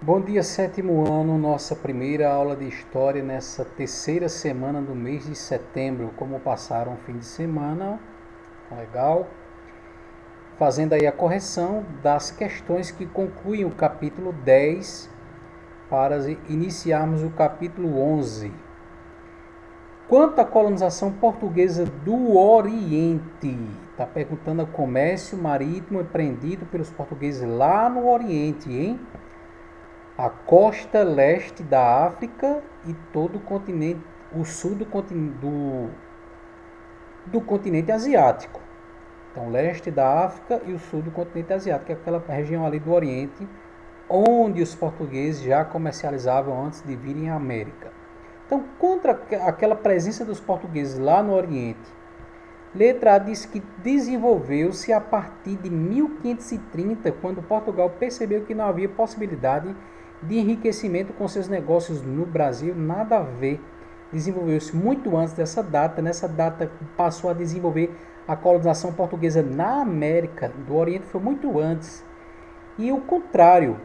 Bom dia, sétimo ano, nossa primeira aula de História nessa terceira semana do mês de setembro. Como passaram o fim de semana, legal. Fazendo aí a correção das questões que concluem o capítulo 10 para iniciarmos o capítulo 11. Quanto à colonização portuguesa do Oriente, está perguntando o comércio marítimo empreendido pelos portugueses lá no Oriente, hein? A costa leste da África e todo o continente, o sul do continente asiático. Então, leste da África e o sul do continente asiático, que é aquela região ali do Oriente, onde os portugueses já comercializavam antes de virem à América. Então, contra aquela presença dos portugueses lá no Oriente, letra A diz que desenvolveu-se a partir de 1530, quando Portugal percebeu que não havia possibilidade de enriquecimento com seus negócios no Brasil, nada a ver. Desenvolveu-se muito antes dessa data. Nessa data passou a desenvolver a colonização portuguesa na América do Oriente, foi muito antes. E o contrário,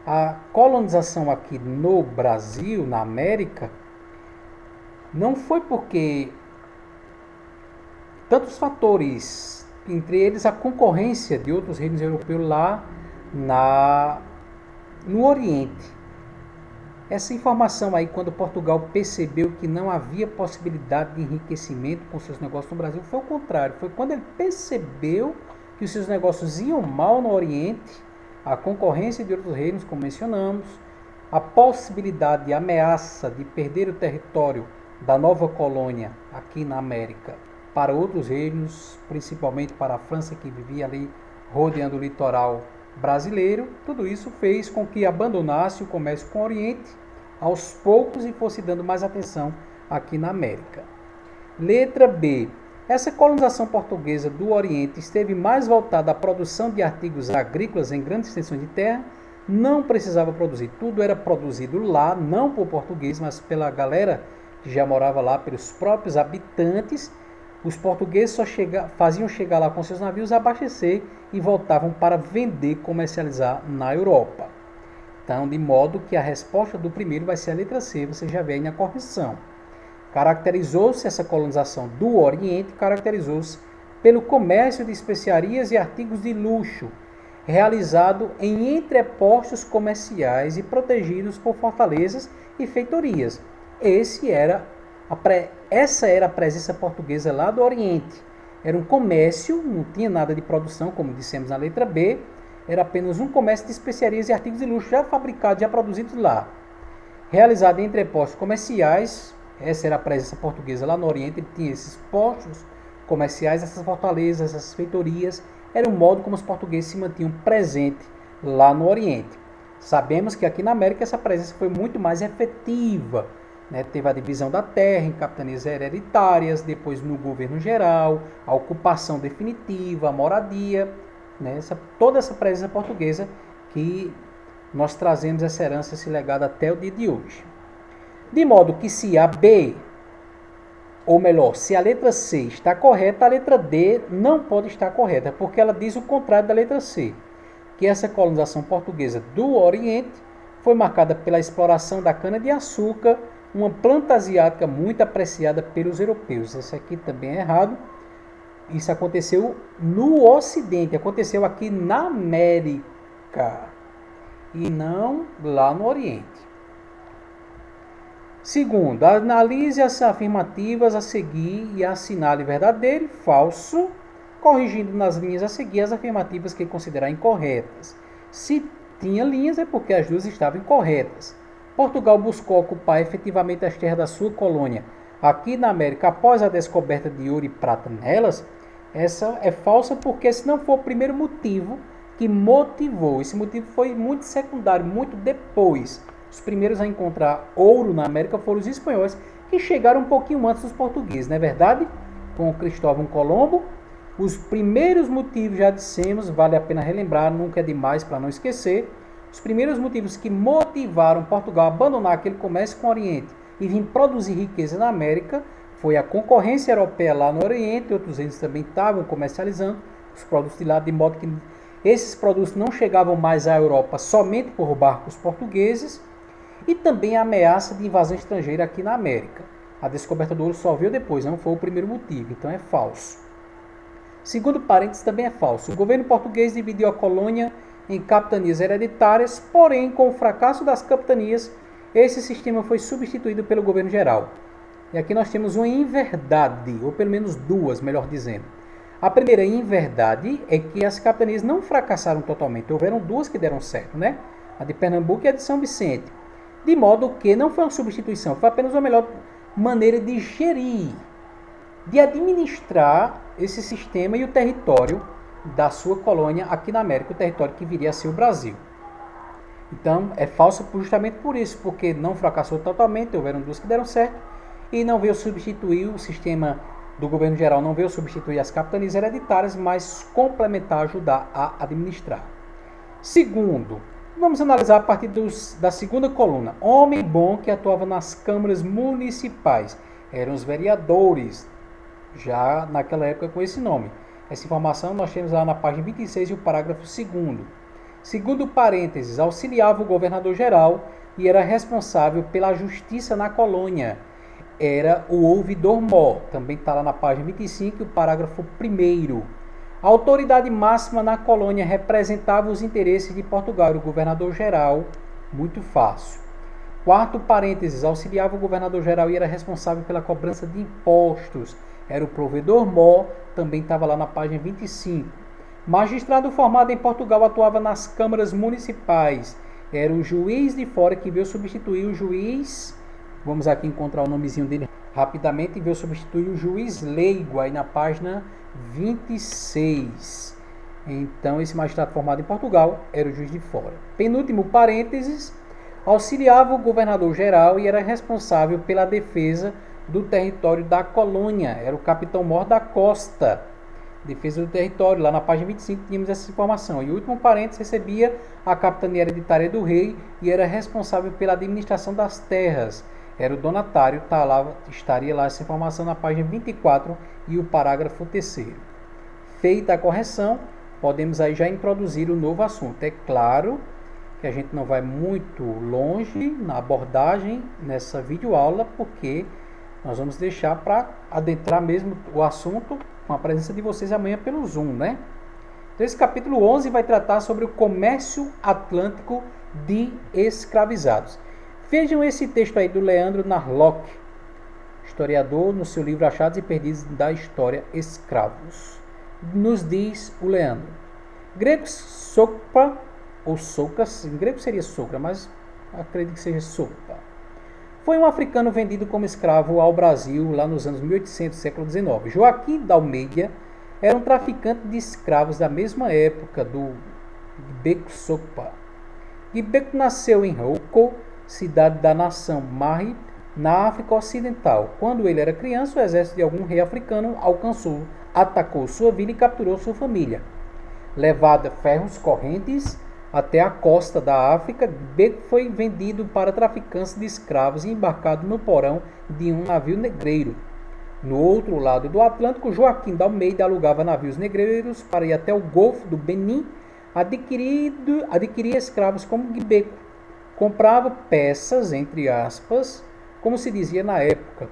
a colonização aqui no Brasil, na América, não foi porque tantos fatores, entre eles a concorrência de outros reinos europeus lá no Oriente. Essa informação aí, quando Portugal percebeu que não havia possibilidade de enriquecimento com seus negócios no Brasil, foi o contrário. Foi quando ele percebeu que os seus negócios iam mal no Oriente, a concorrência de outros reinos, como mencionamos, a possibilidade, a ameaça de perder o território da nova colônia aqui na América para outros reinos, principalmente para a França, que vivia ali rodeando o litoral brasileiro. Tudo isso fez com que abandonasse o comércio com o Oriente aos poucos e fosse dando mais atenção aqui na América. Letra B. Essa colonização portuguesa do Oriente esteve mais voltada à produção de artigos agrícolas em grandes extensões de terra. Não precisava produzir, tudo era produzido lá, não por portugueses, mas pela galera que já morava lá, pelos próprios habitantes. Os portugueses só faziam chegar lá com seus navios, abastecer e voltavam para vender, comercializar na Europa. Então, de modo que a resposta do primeiro vai ser a letra C, você já vê aí na correção. Caracterizou-se essa colonização do Oriente, caracterizou-se pelo comércio de especiarias e artigos de luxo, realizado em entrepostos comerciais e protegidos por fortalezas e feitorias. Essa era a presença portuguesa lá do Oriente. Era um comércio, não tinha nada de produção, como dissemos na letra B, era apenas um comércio de especiarias e artigos de luxo já fabricados, já produzidos lá. Realizado em entrepostos comerciais, essa era a presença portuguesa lá no Oriente, ele tinha esses postos comerciais, essas fortalezas, essas feitorias, era o modo como os portugueses se mantinham presentes lá no Oriente. Sabemos que aqui na América essa presença foi muito mais efetiva, né? Teve a divisão da terra em capitanias hereditárias, depois no governo geral, a ocupação definitiva, a moradia, né? Toda essa presença portuguesa que nós trazemos essa herança, esse legado até o dia de hoje. De modo que se a B, ou melhor, se a letra C está correta, a letra D não pode estar correta, porque ela diz o contrário da letra C, que essa colonização portuguesa do Oriente foi marcada pela exploração da cana-de-açúcar, uma planta asiática muito apreciada pelos europeus. Isso aqui também é errado. Isso aconteceu no Ocidente, aconteceu aqui na América e não lá no Oriente. Segundo, analise as afirmativas a seguir e assinale verdadeiro e falso, corrigindo nas linhas a seguir as afirmativas que considerar incorretas. Se tinha linhas é porque as duas estavam incorretas. Portugal buscou ocupar efetivamente as terras da sua colônia aqui na América após a descoberta de ouro e prata nelas. Essa é falsa porque esse não foi o primeiro motivo que motivou. Esse motivo foi muito secundário, muito depois. Os primeiros a encontrar ouro na América foram os espanhóis, que chegaram um pouquinho antes dos portugueses, não é verdade? Com Cristóvão Colombo. Os primeiros motivos, já dissemos, vale a pena relembrar, nunca é demais para não esquecer. Os primeiros motivos que motivaram Portugal a abandonar aquele comércio com o Oriente e vir produzir riqueza na América foi a concorrência europeia lá no Oriente. Outros reinos também estavam comercializando os produtos de lá, de modo que Esses produtos não chegavam mais à Europa somente por barcos portugueses e também a ameaça de invasão estrangeira aqui na América. A descoberta do ouro só veio depois, não foi o primeiro motivo, então é falso. Segundo parênteses, também é falso. O governo português dividiu a colônia em capitanias hereditárias, porém, com o fracasso das capitanias, esse sistema foi substituído pelo governo geral. E aqui nós temos uma inverdade, ou pelo menos duas, melhor dizendo. A primeira inverdade é que as capitanias não fracassaram totalmente. Houveram duas que deram certo, né? A de Pernambuco e a de São Vicente. De modo que não foi uma substituição, foi apenas uma melhor maneira de gerir, de administrar esse sistema e o território da sua colônia aqui na América, o território que viria a ser o Brasil. Então, é falso justamente por isso, porque não fracassou totalmente, houveram duas que deram certo, e não veio substituir o sistema do governo geral, não veio substituir as capitanias hereditárias, mas complementar, ajudar a administrar. Segundo, vamos analisar a partir da segunda coluna. Homem bom que atuava nas câmaras municipais. Eram os vereadores, já naquela época com esse nome. Essa informação nós temos lá na página 26 e o parágrafo 2º. Segundo parênteses, auxiliava o governador-geral e era responsável pela justiça na colônia. Era o ouvidor-mor. Também está lá na página 25 e o parágrafo 1º. A autoridade máxima na colônia representava os interesses de Portugal, era o governador-geral, muito fácil. Quarto parênteses, auxiliava o governador-geral e era responsável pela cobrança de impostos. Era o provedor-mor, também estava lá na página 25. Magistrado formado em Portugal atuava nas câmaras municipais. Era o juiz de fora que veio substituir o juiz. Vamos aqui encontrar o nomezinho dele rapidamente. Veio substituir o juiz leigo, aí na página 26. Então, esse magistrado formado em Portugal era o juiz de fora. Penúltimo parênteses, auxiliava o governador-geral e era responsável pela defesa do território da colônia. Era o capitão-mor da costa. Defesa do território. Lá na página 25 tínhamos essa informação. E o último parênteses, recebia a capitania hereditária do rei e era responsável pela administração das terras. Era o donatário, estaria lá essa informação na página 24 e o parágrafo 3º. Feita a correção, podemos aí já introduzir o novo assunto. É claro que a gente não vai muito longe na abordagem nessa videoaula, porque nós vamos deixar para adentrar mesmo o assunto com a presença de vocês amanhã pelo Zoom, né? Então, esse capítulo 11 vai tratar sobre o comércio atlântico de escravizados. Vejam esse texto aí do Leandro Narlock, historiador, no seu livro Achados e Perdidos da História Escravos. Nos diz o Leandro: grego Socpa, ou Socas, em grego seria Socra, mas acredito que seja Socpa, foi um africano vendido como escravo ao Brasil lá nos anos 1800, século XIX. Joaquim da Almeida era um traficante de escravos da mesma época do Gbeku Socpa. Gbeku nasceu em Rouco, cidade da nação Mahib, na África Ocidental. Quando ele era criança, o exército de algum rei africano atacou sua vila e capturou sua família. Levado a ferros correntes até a costa da África, Gbeku foi vendido para traficantes de escravos e embarcado no porão de um navio negreiro. No outro lado do Atlântico, Joaquim da Almeida alugava navios negreiros para ir até o Golfo do Benin, adquiria escravos como Gbeku. Comprava peças, entre aspas, como se dizia na época,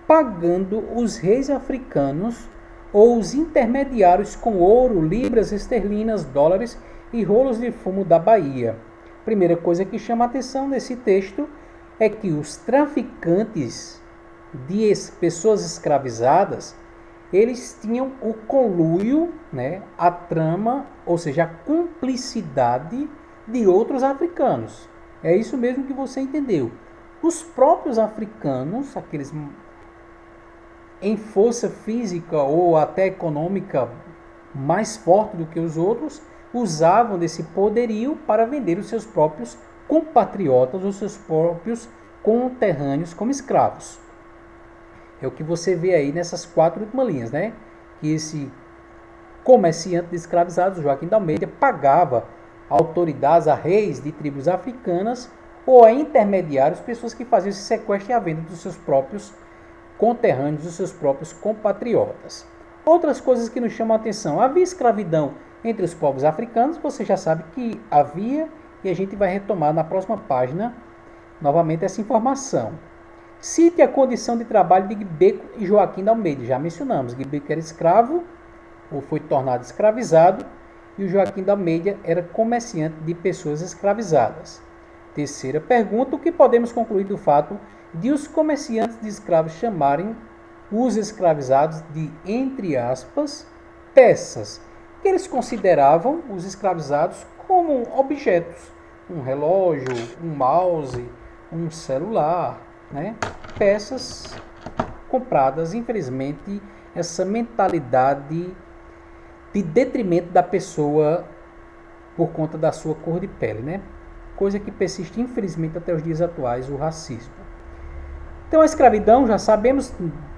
pagando os reis africanos ou os intermediários com ouro, libras esterlinas, dólares e rolos de fumo da Bahia. Primeira coisa que chama a atenção nesse texto é que os traficantes de pessoas escravizadas, eles tinham o conluio, né, a trama, ou seja, a cumplicidade de outros africanos. É isso mesmo que você entendeu. Os próprios africanos, aqueles em força física ou até econômica mais forte do que os outros, usavam desse poderio para vender os seus próprios compatriotas, os seus próprios conterrâneos como escravos. É o que você vê aí nessas 4 últimas linhas, né? Que esse comerciante de escravizados, Joaquim da Almeida, pagava autoridades, a reis de tribos africanas ou a intermediários, pessoas que faziam esse sequestro e a venda dos seus próprios conterrâneos, dos seus próprios compatriotas. Outras coisas que nos chamam a atenção: havia escravidão Entre os povos africanos, você já sabe que havia, e a gente vai retomar na próxima página novamente essa informação. Cite a condição de trabalho de Guibeco e Joaquim de Almeida. Já mencionamos, Guibeco era escravo, ou foi tornado escravizado, e o Joaquim de Almeida era comerciante de pessoas escravizadas. Terceira pergunta, o que podemos concluir do fato de os comerciantes de escravos chamarem os escravizados de, entre aspas, peças, que eles consideravam os escravizados como objetos, um relógio, um mouse, um celular, né? Peças compradas. Infelizmente, essa mentalidade de detrimento da pessoa por conta da sua cor de pele, né? Coisa que persiste, infelizmente, até os dias atuais, o racismo. Então, a escravidão, já sabemos,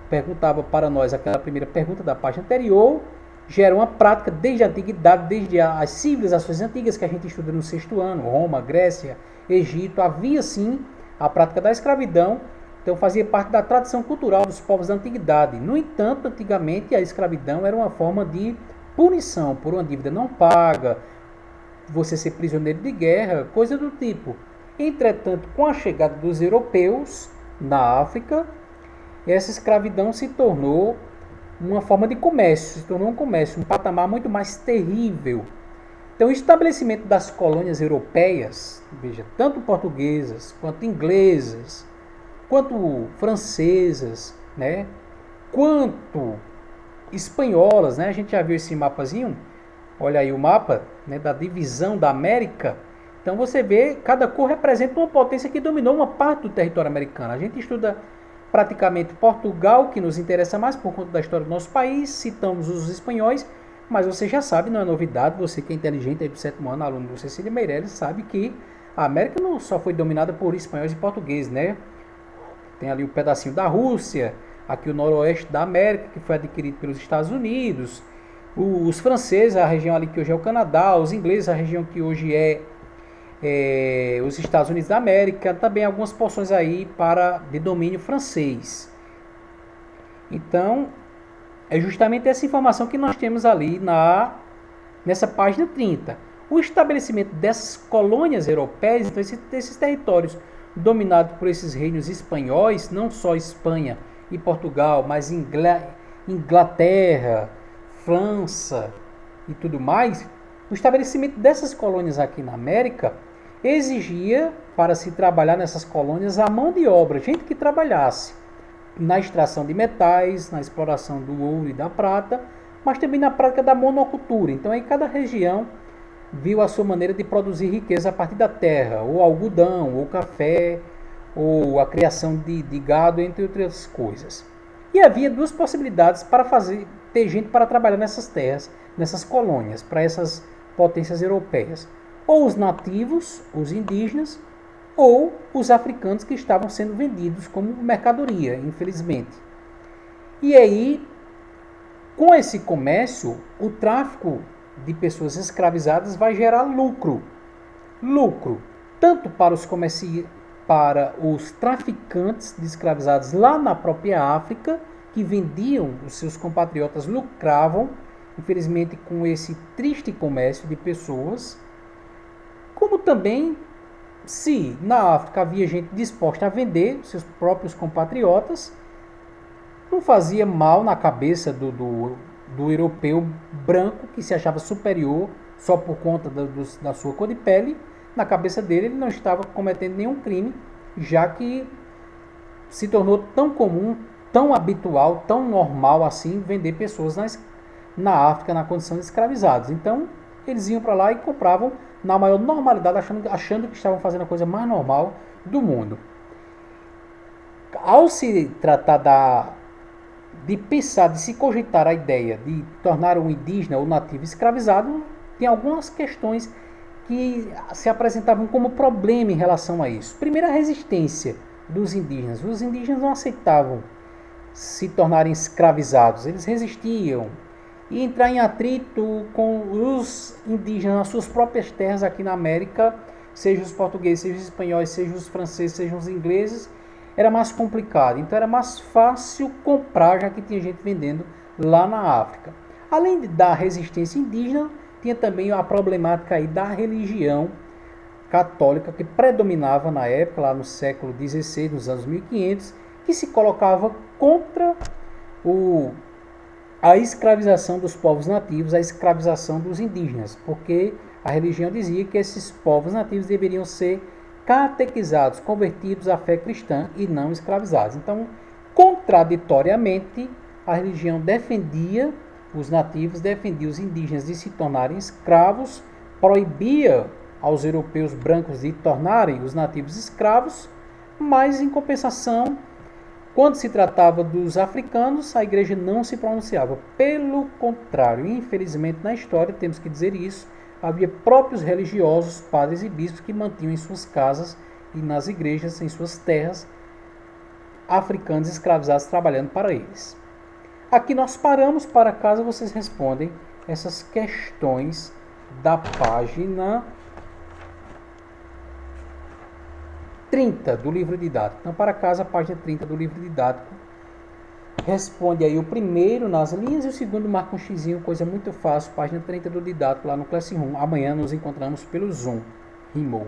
perguntava para nós aquela primeira pergunta da página anterior, gera uma prática desde a antiguidade, desde as civilizações antigas que a gente estuda no sexto ano, Roma, Grécia, Egito, havia sim a prática da escravidão, então fazia parte da tradição cultural dos povos da antiguidade. No entanto, antigamente a escravidão era uma forma de punição por uma dívida não paga, você ser prisioneiro de guerra, coisa do tipo. Entretanto, com a chegada dos europeus na África, essa escravidão se tornou uma forma de comércio, se tornou um comércio, um patamar muito mais terrível. Então, o estabelecimento das colônias europeias, veja, tanto portuguesas, quanto inglesas, quanto francesas, né, quanto espanholas, né, a gente já viu esse mapazinho, olha aí o mapa, né, da divisão da América. Então você vê, cada cor representa uma potência que dominou uma parte do território americano. A gente estuda praticamente Portugal, que nos interessa mais por conta da história do nosso país, citamos os espanhóis, mas você já sabe, não é novidade, você que é inteligente aí do sétimo ano, aluno do Cecília Meirelles, sabe que a América não só foi dominada por espanhóis e portugueses, né? Tem ali um pedacinho da Rússia, aqui o noroeste da América, que foi adquirido pelos Estados Unidos, os franceses, a região ali que hoje é o Canadá, os ingleses, a região que hoje é os Estados Unidos da América, também algumas porções aí de domínio francês. Então, é justamente essa informação que nós temos ali nessa página 30. O estabelecimento dessas colônias europeias, então esses territórios dominados por esses reinos espanhóis, não só Espanha e Portugal, mas Inglaterra, França e tudo mais, o estabelecimento dessas colônias aqui na América exigia, para se trabalhar nessas colônias, a mão de obra, gente que trabalhasse na extração de metais, na exploração do ouro e da prata, mas também na prática da monocultura. Então, aí cada região viu a sua maneira de produzir riqueza a partir da terra, ou algodão, ou café, ou a criação de gado, entre outras coisas. E havia duas possibilidades para ter gente para trabalhar nessas terras, nessas colônias, para essas potências europeias. Ou os nativos, os indígenas, ou os africanos que estavam sendo vendidos como mercadoria, infelizmente. E aí, com esse comércio, o tráfico de pessoas escravizadas vai gerar lucro. Lucro, tanto para os traficantes de escravizados lá na própria África, que vendiam, os seus compatriotas lucravam, infelizmente, com esse triste comércio de pessoas, como também, se na África havia gente disposta a vender seus próprios compatriotas, não fazia mal na cabeça do europeu branco, que se achava superior só por conta da sua cor de pele. Na cabeça dele, ele não estava cometendo nenhum crime, já que se tornou tão comum, tão habitual, tão normal assim, vender pessoas na África na condição de escravizados. Então, eles iam para lá e compravam na maior normalidade, achando que estavam fazendo a coisa mais normal do mundo. Ao se tratar de pensar, de se cogitar a ideia de tornar um indígena ou nativo escravizado, tem algumas questões que se apresentavam como problema em relação a isso. Primeiro, a resistência dos indígenas. Os indígenas não aceitavam se tornarem escravizados, eles resistiam. E entrar em atrito com os indígenas nas suas próprias terras aqui na América, seja os portugueses, seja os espanhóis, seja os franceses, seja os ingleses, era mais complicado. Então era mais fácil comprar, já que tinha gente vendendo lá na África. Além da resistência indígena, tinha também a problemática aí da religião católica que predominava na época, lá no século XVI, nos anos 1500, que se colocava contra a escravização dos povos nativos, a escravização dos indígenas, porque a religião dizia que esses povos nativos deveriam ser catequizados, convertidos à fé cristã e não escravizados. Então, contraditoriamente, a religião defendia os nativos, defendia os indígenas de se tornarem escravos, proibia aos europeus brancos de tornarem os nativos escravos, mas em compensação, quando se tratava dos africanos, a igreja não se pronunciava. Pelo contrário, infelizmente na história, temos que dizer isso, havia próprios religiosos, padres e bispos que mantinham em suas casas e nas igrejas, em suas terras, africanos escravizados trabalhando para eles. Aqui nós paramos, para caso vocês respondem essas questões da página 30 do livro didático. Então, para casa, a página 30 do livro didático. Responde aí o primeiro nas linhas e o segundo marca um xizinho, coisa muito fácil. Página 30 do didático lá no Classroom. Amanhã nos encontramos pelo Zoom. Rimou.